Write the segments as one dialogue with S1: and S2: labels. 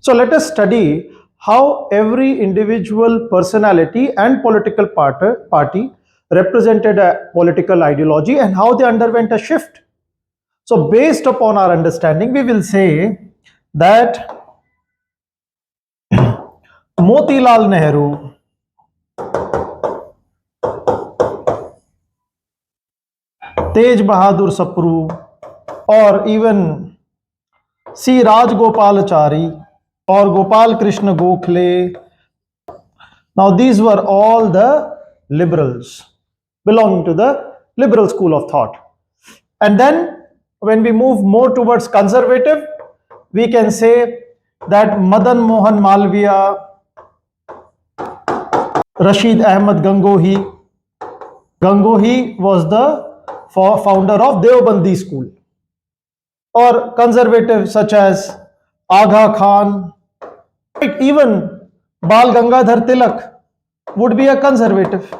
S1: So let us study how every individual personality and political party represented a political ideology and how they underwent a shift. So based upon our understanding, we will say that Motilal Nehru, Tej Bahadur Sapru, or even C. Rajgopalachari or Gopal Krishna Gokhale. Now these were all the liberals belonging to the liberal school of thought. And then when we move more towards conservative, we can say that Madan Mohan Malviya, Rashid Ahmad Gangohi. Gangohi was the founder of Deobandi school. Or conservative such as Agha Khan, even Bal Gangadhar Tilak would be a conservative.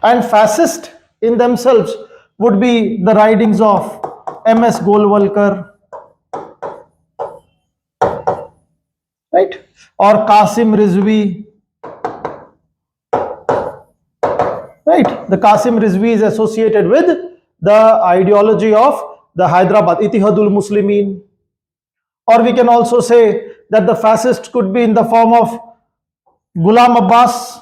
S1: And fascist in themselves would be the writings of M.S. Golwalkar, right? Or Qasim Rizvi, right? The Qasim Rizvi is associated with the ideology of the Hyderabad, Ittihadul Muslimin. Or we can also say that the fascists could be in the form of Ghulam Abbas,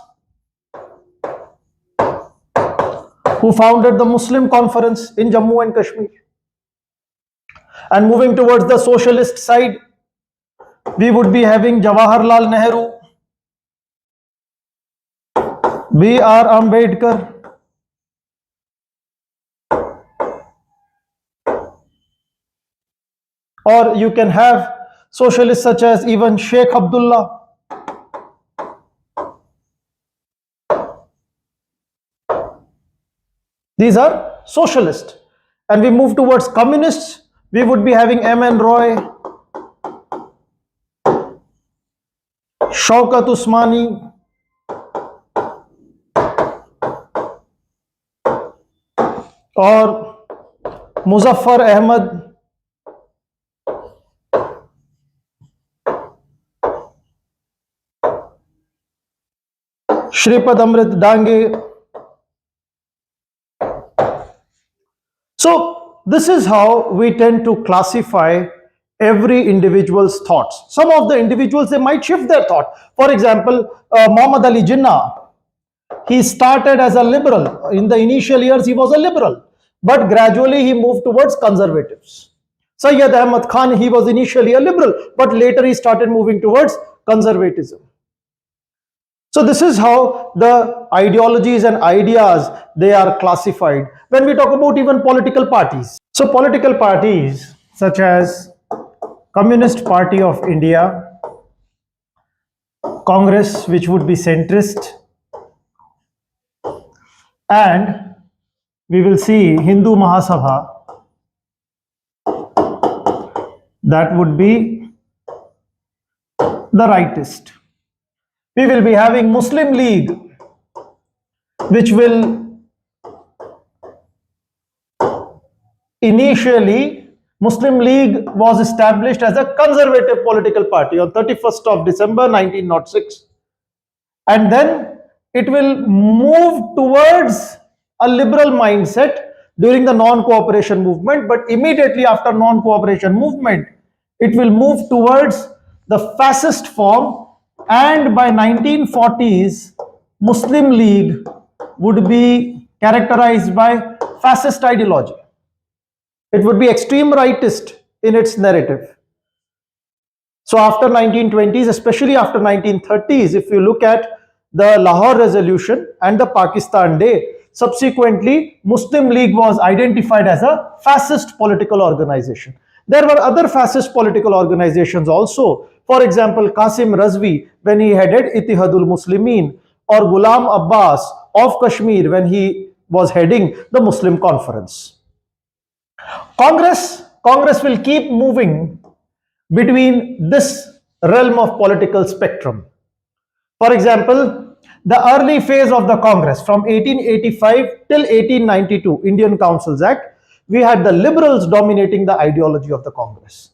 S1: who founded the Muslim Conference in Jammu and Kashmir. And moving towards the socialist side, we would be having Jawaharlal Nehru, B.R. Ambedkar, or you can have socialists such as even Sheikh Abdullah. These are socialists. And we move towards communists, we would be having M.N. Roy, Shaukat Usmani, or Muzaffar Ahmad, Shripad Amrit Dange. So this is how we tend to classify every individual's thoughts. Some of the individuals, they might shift their thought. For example, Muhammad Ali Jinnah, he started as a liberal. In the initial years, he was a liberal, but gradually he moved towards conservatives. Sayyid Ahmad Khan, he was initially a liberal, but later he started moving towards conservatism. So this is how the ideologies and ideas, they are classified. When we talk about even political parties. So political parties such as Communist Party of India, Congress, which would be centrist, and we will see Hindu Mahasabha, that would be the rightist. We will be having Muslim League, which will initially, Muslim League was established as a conservative political party on 31st of December 1906. And then it will move towards a liberal mindset during the non-cooperation movement, but immediately after non-cooperation movement, it will move towards the fascist form. And by 1940s, Muslim League would be characterized by fascist ideology. It would be extreme rightist in its narrative. So after 1920s, especially after 1930s, if you look at the Lahore Resolution and the Pakistan Day, subsequently Muslim League was identified as a fascist political organization. There were other fascist political organizations also. For example, Qasim Rizvi, when he headed Ittihadul Muslimin, or Ghulam Abbas of Kashmir when he was heading the Muslim Conference. Congress will keep moving between this realm of political spectrum. For example, the early phase of the Congress from 1885 till 1892, Indian Councils Act, we had the liberals dominating the ideology of the Congress.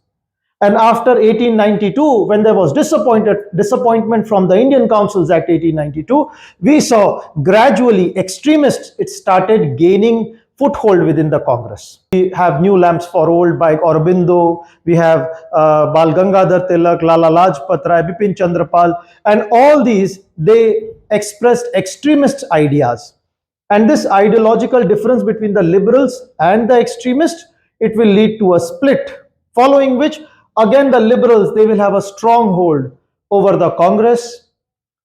S1: And after 1892, when there was disappointment from the Indian Councils Act 1892, we saw gradually extremists, it started gaining foothold within the Congress. We have New Lamps for Old by Aurobindo, we have Bal Gangadhar Tilak, Lala Lajpat Rai, Bipin Chandrapal, and all these, they expressed extremist ideas. And this ideological difference between the liberals and the extremists, it will lead to a split, following which again the liberals, they will have a stronghold over the Congress.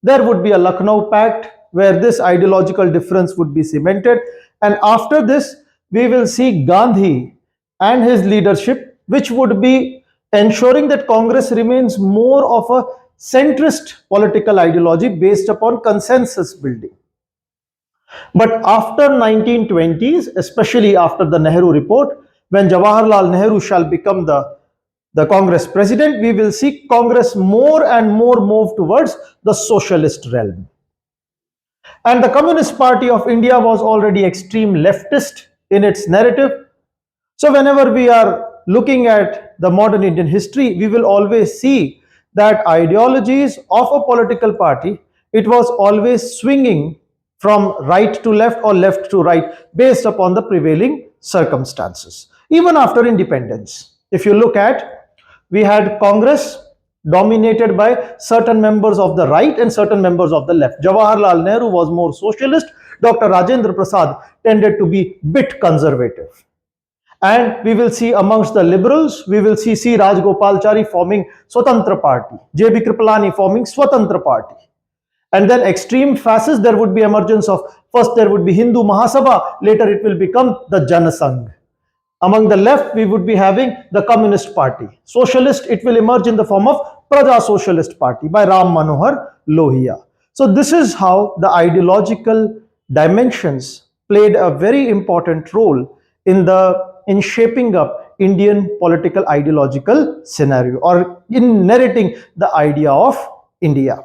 S1: There would be a Lucknow Pact where this ideological difference would be cemented, and after this we will see Gandhi and his leadership, which would be ensuring that Congress remains more of a centrist political ideology based upon consensus building. But after 1920s, especially after the Nehru report, when Jawaharlal Nehru shall become the Congress president, we will see Congress more and more move towards the socialist realm. And the Communist Party of India was already extreme leftist in its narrative. So whenever we are looking at the modern Indian history, we will always see that ideologies of a political party, it was always swinging from right to left or left to right based upon the prevailing circumstances. Even after independence, if you look at, we had Congress dominated by certain members of the right and certain members of the left. Jawaharlal Nehru was more socialist. Dr. Rajendra Prasad tended to be bit conservative. And we will see amongst the liberals, we will see C. Rajgopalachari forming Swatantra Party, J.B. Kripalani forming Swatantra Party. And then extreme fascists, there would be emergence of, first there would be Hindu Mahasabha, later it will become the Janasangh. Among the left, we would be having the Communist Party. Socialist, it will emerge in the form of Praja Socialist Party by Ram Manohar Lohia. So this is how the ideological dimensions played a very important role in shaping up Indian political ideological scenario, or in narrating the idea of India.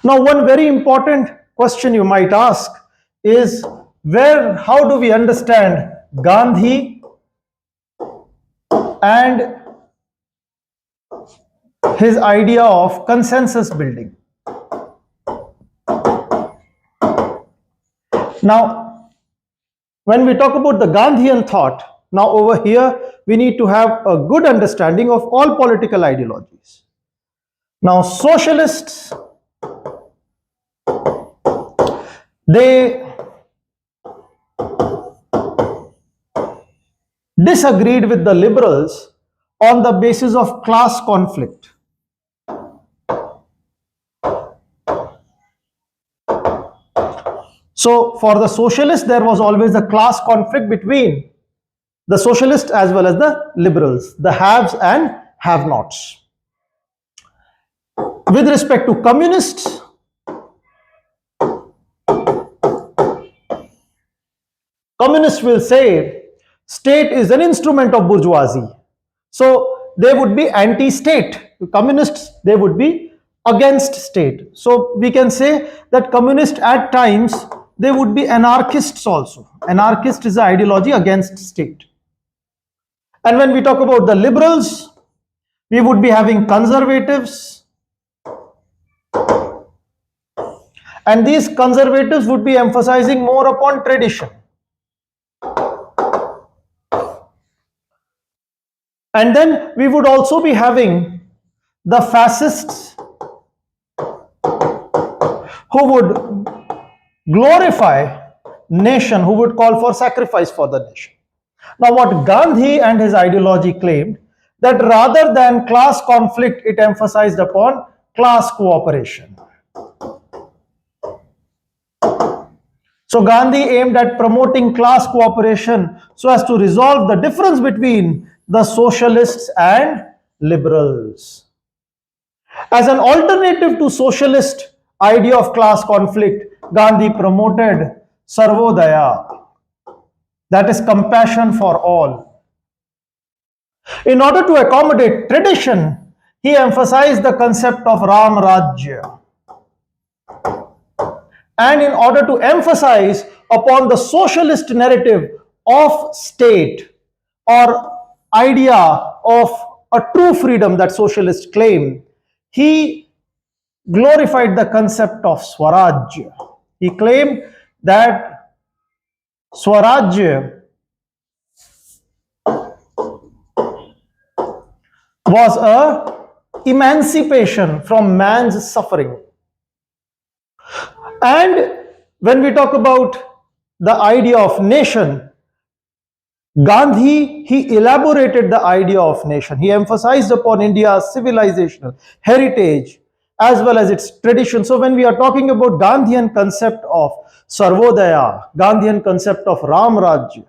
S1: Now, one very important question you might ask is, how do we understand Gandhi and his idea of consensus building? Now, when we talk about the Gandhian thought, now over here we need to have a good understanding of all political ideologies. Now, socialists, they disagreed with the liberals on the basis of class conflict. So for the socialists, there was always a class conflict between the socialists as well as the liberals, the haves and have-nots. With respect to communists, communists will say state is an instrument of bourgeoisie. So they would be anti-state. Communists, they would be against state. So we can say that communists at times, they would be anarchists also. Anarchist is an ideology against state. And when we talk about the liberals, we would be having conservatives. And these conservatives would be emphasizing more upon tradition. And then we would also be having the fascists who would glorify nation, who would call for sacrifice for the nation. Now, what Gandhi and his ideology claimed, that rather than class conflict, it emphasized upon class cooperation. So Gandhi aimed at promoting class cooperation so as to resolve the difference between the socialists and liberals. As an alternative to socialist idea of class conflict, Gandhi promoted Sarvodaya, that is compassion for all. In order to accommodate tradition, he emphasized the concept of Ram Rajya. And in order to emphasize upon the socialist narrative of state or idea of a true freedom that socialists claim, he glorified the concept of Swaraj. He claimed that Swaraj was a emancipation from man's suffering. And when we talk about the idea of nation, Gandhi, he elaborated the idea of nation. He emphasized upon India's civilizational heritage as well as its tradition. So when we are talking about Gandhian concept of Sarvodaya, Gandhian concept of Ram Rajya,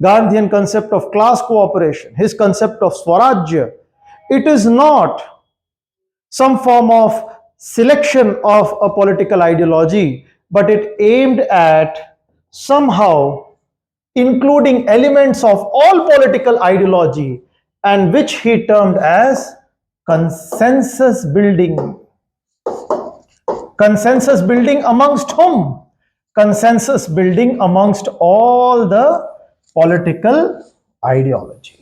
S1: Gandhian concept of class cooperation, his concept of Swarajya, it is not some form of selection of a political ideology, but it aimed at somehow including elements of all political ideology, and which he termed as consensus building. Consensus building amongst whom? Consensus building amongst all the political ideology.